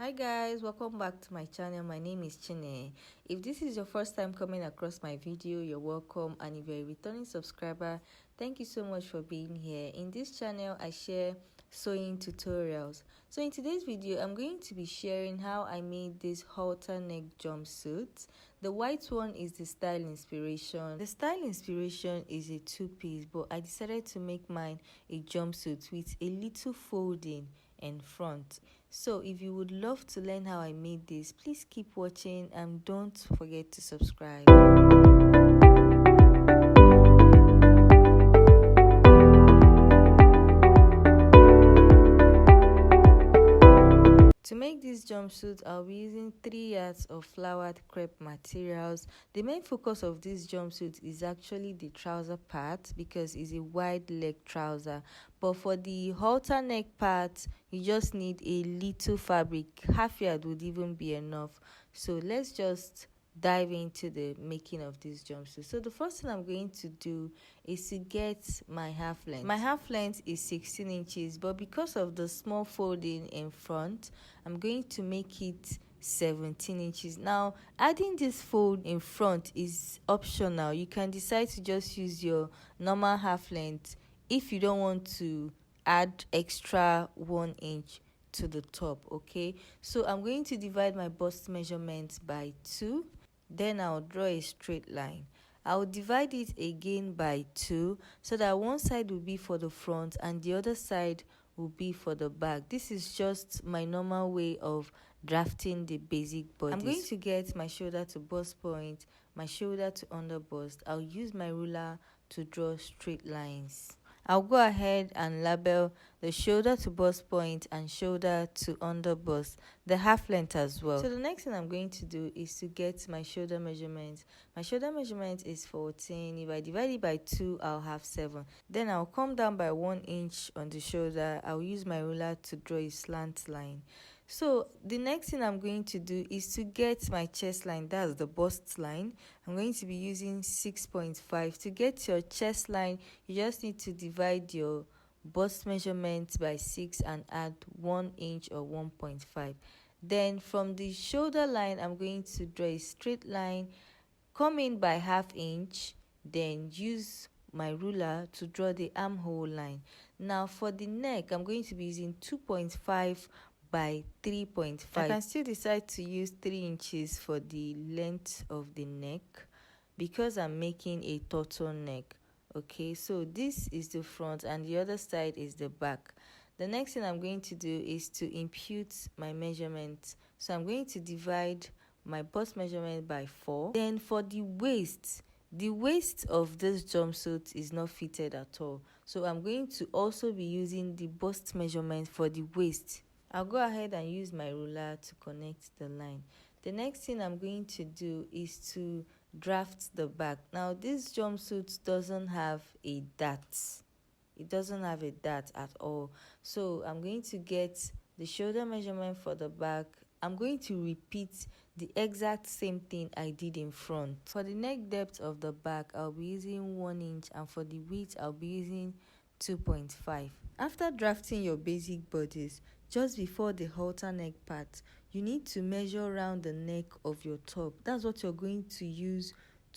Hi guys, welcome back to my channel. My name is Chine. If this is your first time coming across my video, you're welcome, and if you're a returning subscriber, thank you so much for being here. In this channel I share sewing tutorials. So in today's video I'm going to be sharing how I made this halter neck jumpsuit. The white one is the style inspiration. The style inspiration is a two-piece, but I decided to make mine a jumpsuit with a little folding in front. So if you would love to learn how I made this, please keep watching and don't forget to subscribe. To make this jumpsuit, I'll be using 3 yards of flowered crepe materials. The main focus of this jumpsuit is actually the trouser part because it's a wide leg trouser. But for the halter neck part, you just need a little fabric. Half yard would even be enough. So let's just dive into the making of this jumpsuit. So the first thing I'm going to do is to get my half length. My half length is 16 inches, but because of the small folding in front, I'm going to make it 17 inches. Now adding this fold in front is optional. You can decide to just use your normal half length if you don't want to add extra 1 inch to the top. Okay, so I'm going to divide my bust measurement by 2. Then I'll draw a straight line. I'll divide it again by 2 so that one side will be for the front and the other side will be for the back. This is just my normal way of drafting the basic bodies. I'm going to get my shoulder to bust point, my shoulder to under bust. I'll use my ruler to draw straight lines. I'll go ahead and label the shoulder to bust point and shoulder to under bust, the half length as well. So the next thing I'm going to do is to get my shoulder measurement. My shoulder measurement is 14. If I divide it by 2, I'll have 7. Then I'll come down by 1 inch on the shoulder. I'll use my ruler to draw a slant line. So the next thing I'm going to do is to get my chest line, that's the bust line. I'm going to be using 6.5. To get your chest line, you just need to divide your bust measurement by 6 and add 1 inch or 1.5. Then from the shoulder line, I'm going to draw a straight line, come in by ½ inch, then use my ruler to draw the armhole line. Now for the neck, I'm going to be using 2.5 by 3.5. I can still decide to use 3 inches for the length of the neck because I'm making a turtleneck. Okay, so this is the front and the other side is the back. The next thing I'm going to do is to impute my measurement. So I'm going to divide my bust measurement by 4. Then for the waist of this jumpsuit is not fitted at all. So I'm going to also be using the bust measurement for the waist. I'll go ahead and use my ruler to connect the line. The next thing I'm going to do is to draft the back. Now this jumpsuit doesn't have a dart. It doesn't have a dart at all. So I'm going to get the shoulder measurement for the back. I'm going to repeat the exact same thing I did in front. For the neck depth of the back, I'll be using 1 inch, and for the width, I'll be using 2.5. After drafting your basic bodies, just before the halter neck part, you need to measure around the neck of your top. That's what you're going to use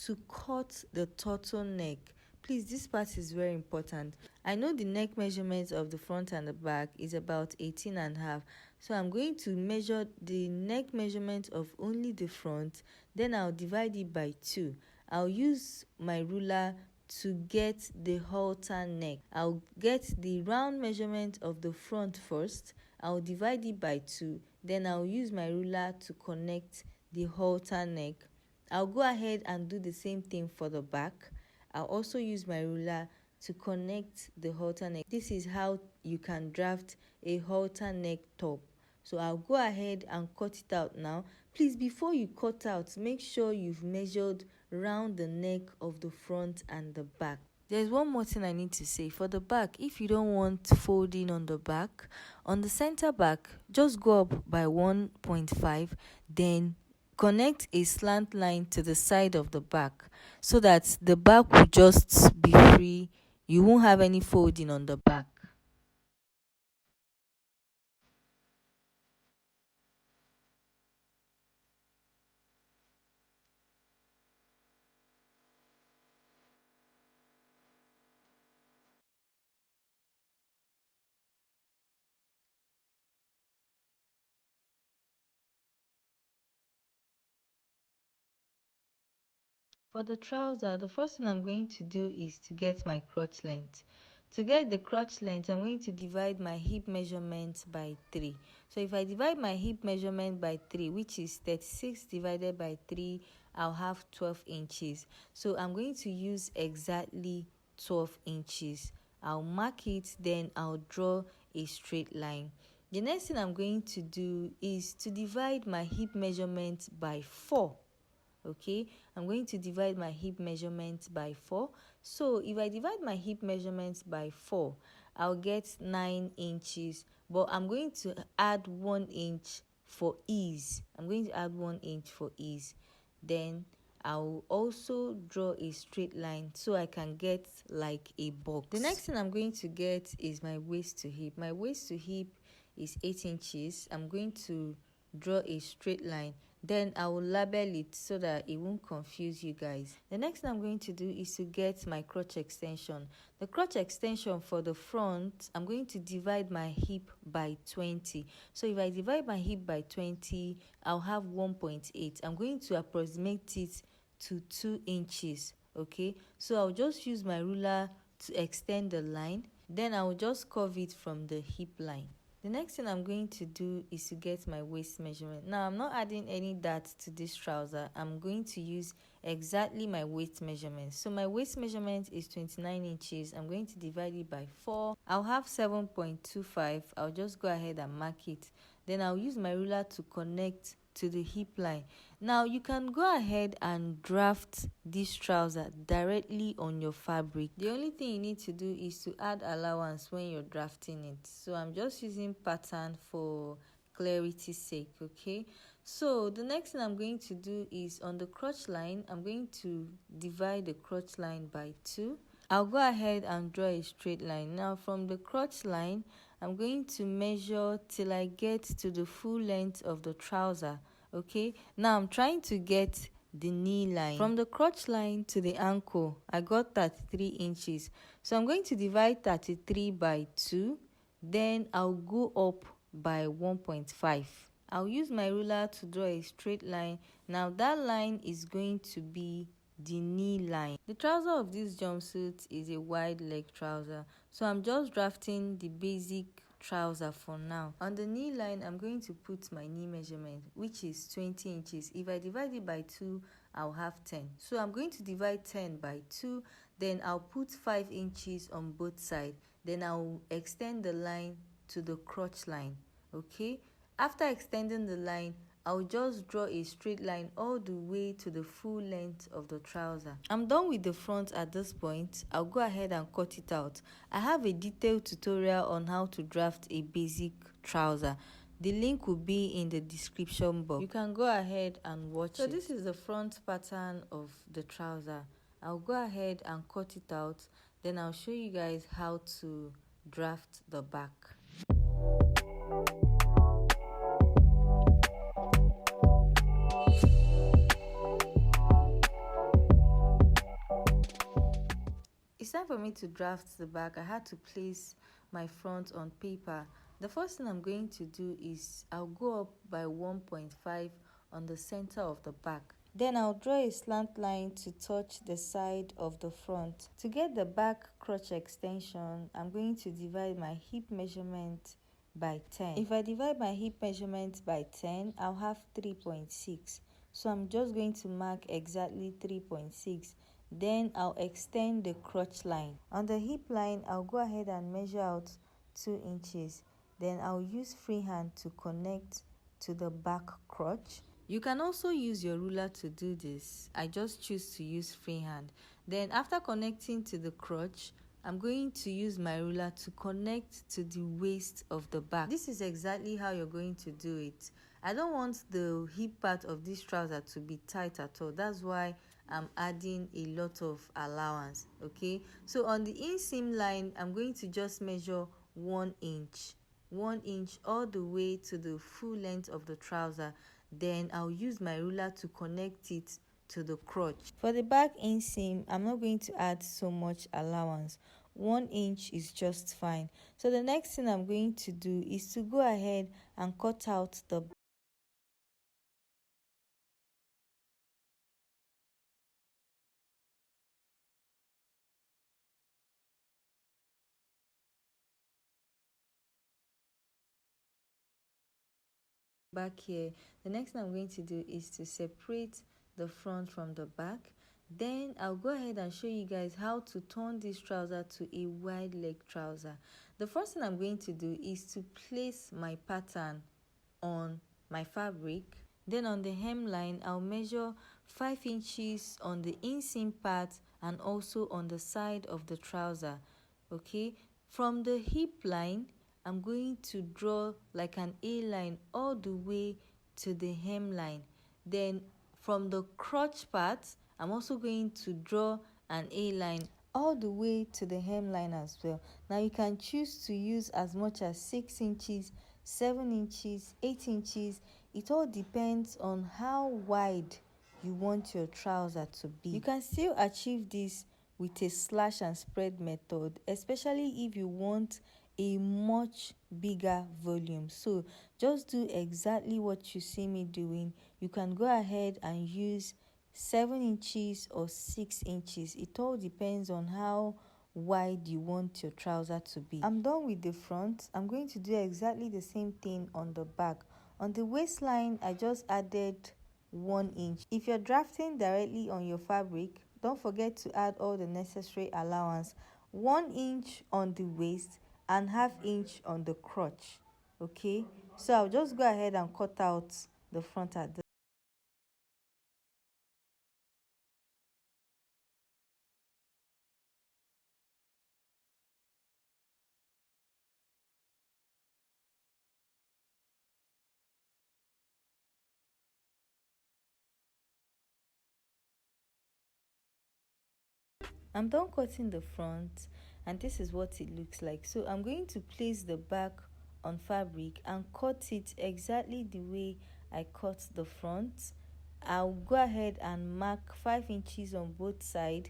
to cut the turtleneck. Please, this part is very important. I know the neck measurements of the front and the back is about 18.5. So I'm going to measure the neck measurement of only the front. Then I'll divide it by 2. I'll use my ruler to get the halter neck. I'll get the round measurement of the front first. I'll divide it by 2. Then I'll use my ruler to connect the halter neck. I'll go ahead and do the same thing for the back. I'll also use my ruler to connect the halter neck. This is how you can draft a halter neck top. So I'll go ahead and cut it out now. Please, before you cut out, make sure you've measured round the neck of the front and the back. There's one more thing I need to say. For the back, if you don't want folding on the back, on the center back, just go up by 1.5, then connect a slant line to the side of the back so that the back will just be free. You won't have any folding on the back. For the trouser, the first thing I'm going to do is to get my crotch length. To get the crotch length, I'm going to divide my hip measurement by 3. So if I divide my hip measurement by 3, which is 36 divided by 3, I'll have 12 inches. So I'm going to use exactly 12 inches. I'll mark it, then I'll draw a straight line. The next thing I'm going to do is to divide my hip measurement by 4. Okay, I'm going to divide my hip measurement by 4. So if I divide my hip measurements by 4, I'll get 9 inches, but I'm going to add 1 inch for ease. Then I'll also draw a straight line so I can get like a box. The next thing I'm going to get is my waist to hip. My waist to hip is 8 inches. I'm going to draw a straight line, then I will label it so that it won't confuse you guys. The next thing I'm going to do is to get my crotch extension. The crotch extension for the front, I'm going to divide my hip by 20. So if I divide my hip by 20, I'll have 1.8. I'm going to approximate it to 2 inches. Okay, so I'll just use my ruler to extend the line, then I'll just curve it from the hip line. The next thing I'm going to do is to get my waist measurement. Now, I'm not adding any dart to this trouser. I'm going to use exactly my waist measurement. So my waist measurement is 29 inches. I'm going to divide it by 4. I'll have 7.25. I'll just go ahead and mark it. Then I'll use my ruler to connect to the hip line. Now you can go ahead and draft this trouser directly on your fabric. The only thing you need to do is to add allowance when you're drafting it. So I'm just using pattern for clarity's sake. Okay, so the next thing I'm going to do is on the crotch line, I'm going to divide the crotch line by 2. I'll go ahead and draw a straight line. Now from the crotch line, I'm going to measure till I get to the full length of the trouser. Okay, now I'm trying to get the knee line. From the crotch line to the ankle, I got 33 inches. So I'm going to divide 33 by 2. Then I'll go up by 1.5. I'll use my ruler to draw a straight line. Now that line is going to be the knee line. The trouser of this jumpsuit is a wide leg trouser, so I'm just drafting the basic trouser for now. On the knee line, I'm going to put my knee measurement, which is 20 inches. If I divide it by 2, I'll have 10. So I'm going to divide 10 by 2, then I'll put 5 inches on both sides. Then I'll extend the line to the crotch line. Okay, after extending the line, I'll just draw a straight line all the way to the full length of the trouser. I'm done with the front at this point. I'll go ahead and cut it out. I have a detailed tutorial on how to draft a basic trouser. The link will be in the description box. You can go ahead and watch it. So this is the front pattern of the trouser. I'll go ahead and cut it out. Then I'll show you guys how to draft the back. It's time for me to draft the back. I had to place my front on paper. The first thing I'm going to do is I'll go up by 1.5 on the center of the back. Then I'll draw a slant line to touch the side of the front. To get the back crotch extension, I'm going to divide my hip measurement by 10. If I divide my hip measurement by 10, I'll have 3.6. So I'm just going to mark exactly 3.6. Then I'll extend the crotch line. On the hip line, I'll go ahead and measure out 2 inches. Then I'll use freehand to connect to the back crotch. You can also use your ruler to do this. I just choose to use freehand. Then after connecting to the crotch, I'm going to use my ruler to connect to the waist of the back. This is exactly how you're going to do it. I don't want the hip part of this trouser to be tight at all. That's why I'm adding a lot of allowance. Okay, so on the inseam line, I'm going to just measure 1 inch. 1 inch all the way to the full length of the trouser. Then I'll use my ruler to connect it to the crotch. For the back inseam, I'm not going to add so much allowance. 1 inch is just fine. So the next thing I'm going to do is to go ahead and cut out the back here. The next thing I'm going to do is to separate the front from the back. Then I'll go ahead and show you guys how to turn this trouser to a wide leg trouser. The first thing I'm going to do is to place my pattern on my fabric. Then on the hemline, I'll measure 5 inches on the inseam part and also on the side of the trouser. Okay, from the hip line, I'm going to draw like an A line all the way to the hemline. Then from the crotch part, I'm also going to draw an A line all the way to the hemline as well. Now you can choose to use as much as 6 inches, 7 inches, 8 inches. It all depends on how wide you want your trouser to be. You can still achieve this with a slash and spread method, especially if you want a much bigger volume. So just do exactly what you see me doing. You can go ahead and use 7 inches or 6 inches. It all depends on how wide you want your trouser to be. I'm done with the front. I'm going to do exactly the same thing on the back. On the waistline, I just added 1 inch. If you're drafting directly on your fabric, don't forget to add all the necessary allowance. 1 inch on the waist and ½ inch on the crotch. Okay, so I'll just go ahead and cut out the front at this. I'm done cutting the front and this is what it looks like. So I'm going to place the back on fabric and cut it exactly the way I cut the front. I'll go ahead and mark 5 inches on both sides,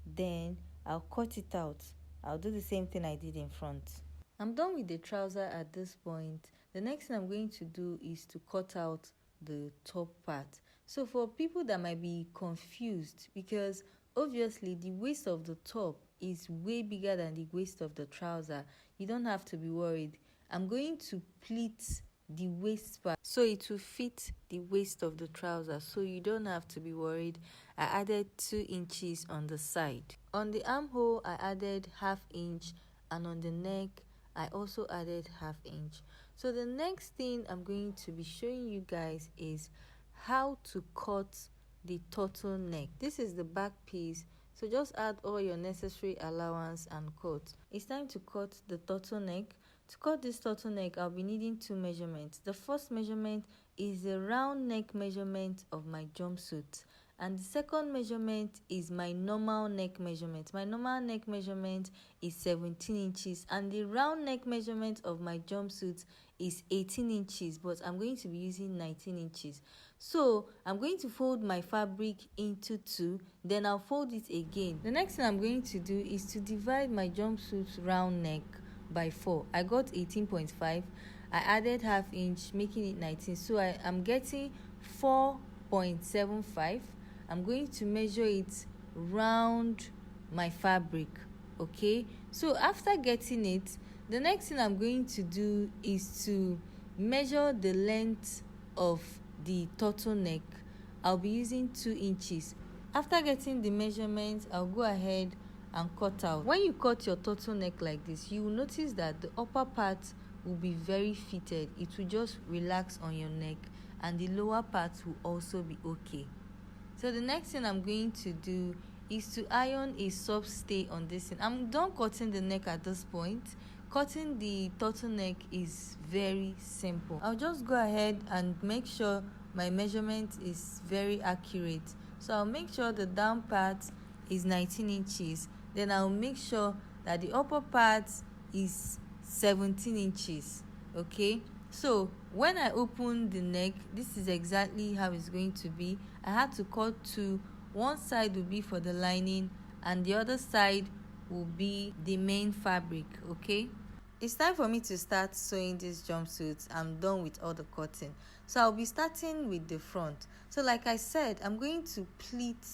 then I'll cut it out. I'll do the same thing I did in front. I'm done with the trouser at this point. The next thing I'm going to do is to cut out the top part. So for people that might be confused, because obviously the waist of the top is way bigger than the waist of the trouser, you don't have to be worried. I'm going to pleat the waist part so it will fit the waist of the trouser, so you don't have to be worried. I added 2 inches on the side. On the armhole, I added ½ inch, and on the neck I also added ½ inch. So the next thing I'm going to be showing you guys is how to cut the turtleneck. This is the back piece, so just add all your necessary allowance and cut. It's time to cut the turtleneck. To cut this turtleneck, I'll be needing 2 measurements. The first measurement is the round neck measurement of my jumpsuit, and the second measurement is my normal neck measurement. My normal neck measurement is 17 inches and the round neck measurement of my jumpsuit is 18 inches, but I'm going to be using 19 inches. So I'm going to fold my fabric into 2, then I'll fold it again. The next thing I'm going to do is to divide my jumpsuit round neck by 4. I got 18.5. I added ½ inch, making it 19. So I am getting 4.75. I'm going to measure it round my fabric. Okay, so after getting it, the next thing I'm going to do is to measure the length of the turtleneck. I'll be using 2 inches. After getting the measurement, I'll go ahead and cut out. When you cut your turtleneck like this, you will notice that the upper part will be very fitted. It will just relax on your neck, and the lower part will also be okay. So the next thing I'm going to do is to iron a soft stay on this thing. I'm done cutting the neck at this point. Cutting the turtleneck is very simple. I'll just go ahead and make sure my measurement is very accurate. So I'll make sure the down part is 19 inches. Then I'll make sure that the upper part is 17 inches. Okay, so when I open the neck, this is exactly how it's going to be. I had to cut 2. One side will be for the lining and the other side will be the main fabric. Okay, it's time for me to start sewing this jumpsuit. I'm done with all the cutting, so I'll be starting with the front. So like I said, I'm going to pleat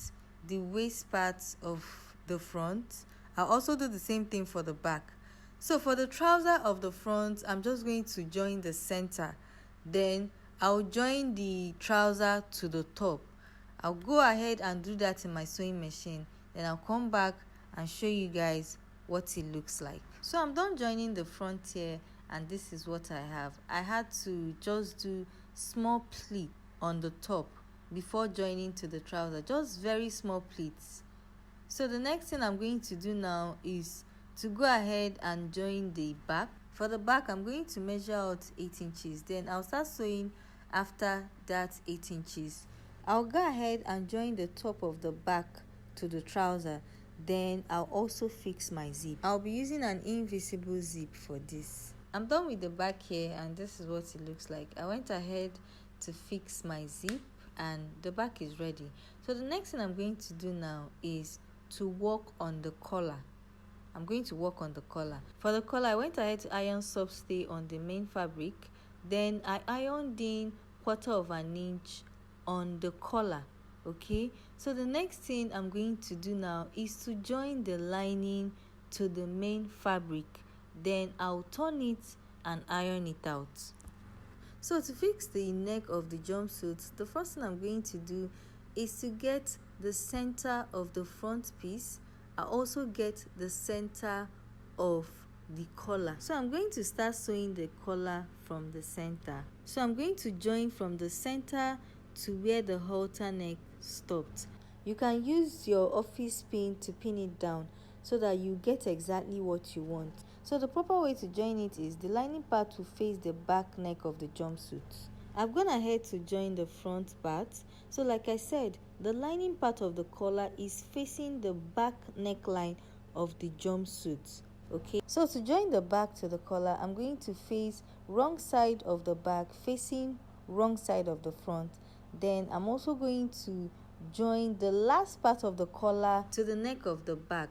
the waist part of the front. I'll also do the same thing for the back. So for the trouser of the front, I'm just going to join the center, then I'll join the trouser to the top. I'll go ahead and do that in my sewing machine, then I'll come back and show you guys what it looks like. So I'm done joining the front here, and this is what I have. I had to just do small pleat on the top before joining to the trouser, just very small pleats. So the next thing I'm going to do now is to go ahead and join the back. For the back, I'm going to measure out 8 inches, then I'll start sewing after that 8 inches. I'll go ahead and join the top of the back to the trouser, then I'll also fix my zip. I'll be using an invisible zip for this. I'm done with the back here, and this is what it looks like. I went ahead to fix my zip and the back is ready. So the next thing I'm going to do now is to work on the collar. I'm going to work on the collar. For the collar, I went ahead to iron substay on the main fabric, then I ironed in 1/4 of an inch on the collar. Okay, so the next thing I'm going to do now is to join the lining to the main fabric, then I'll turn it and iron it out. So to fix the neck of the jumpsuit, the first thing I'm going to do is to get the center of the front piece. I also get the center of the collar. So I'm going to start sewing the collar from the center. So I'm going to join from the center to where the halter neck stopped. You can use your office pin to pin it down so that you get exactly what you want. So the proper way to join it is the lining part will face the back neck of the jumpsuit. I've gone ahead to join the front part. So like I said, the lining part of the collar is facing the back neckline of the jumpsuit. Okay, so to join the back to the collar, I'm going to face wrong side of the back facing wrong side of the front. Then I'm also going to join the last part of the collar to the neck of the back.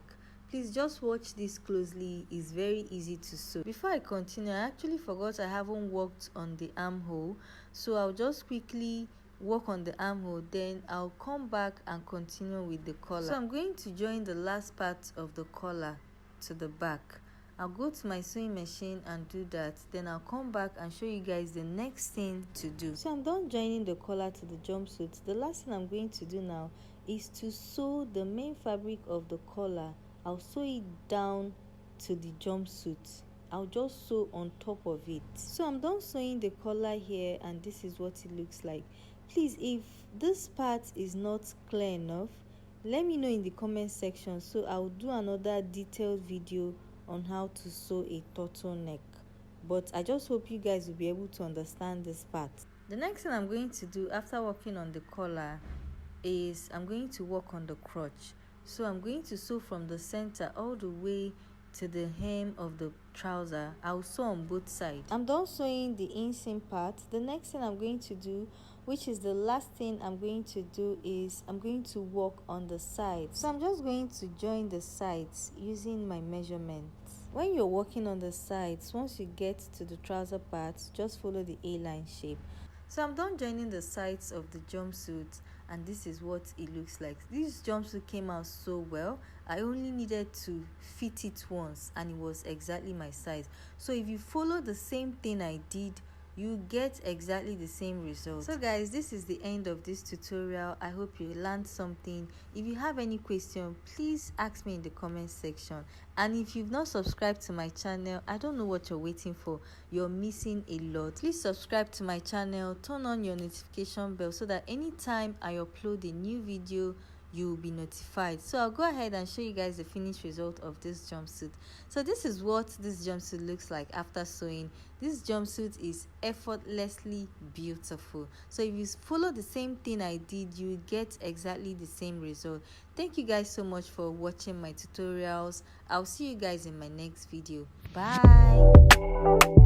Please just watch this closely, it's very easy to sew. Before I continue, I actually forgot I haven't worked on the armhole, so I'll just quickly work on the armhole, then I'll come back and continue with the collar. So I'm going to join the last part of the collar to the back. I'll go to my sewing machine and do that, then I'll come back and show you guys the next thing to do. So I'm done joining the collar to the jumpsuit. The last thing I'm going to do now is to sew the main fabric of the collar. I'll sew it down to the jumpsuit. I'll just sew on top of it. So I'm done sewing the collar here, and this is what it looks like. Please, if this part is not clear enough, let me know in the comment section, so I'll do another detailed video on how to sew a turtleneck. But I just hope you guys will be able to understand this part. The next thing I'm going to do after working on the collar is I'm going to work on the crotch. So I'm going to sew from the center all the way to the hem of the trouser. I'll sew on both sides. I'm done sewing the inseam part. The next thing I'm going to do, which is the last thing I'm going to do, is I'm going to work on the sides. So I'm just going to join the sides using my measurements. When you're working on the sides, once you get to the trouser part, just follow the A-line shape. So I'm done joining the sides of the jumpsuit, and this is what it looks like. This jumpsuit came out so well. I only needed to fit it once and it was exactly my size. So if you follow the same thing I did, you get exactly the same result. So guys, this is the end of this tutorial. I hope you learned something. If you have any question, please ask me in the comment section. And if you've not subscribed to my channel, I don't know what you're waiting for. You're missing a lot. Please subscribe to my channel, turn on your notification bell so that anytime I upload a new video, you'll be notified. So I'll go ahead and show you guys the finished result of this jumpsuit. So this is what this jumpsuit looks like after sewing. This jumpsuit is effortlessly beautiful. So if you follow the same thing I did, you get exactly the same result. Thank you guys so much for watching my tutorials. I'll see you guys in my next video. Bye.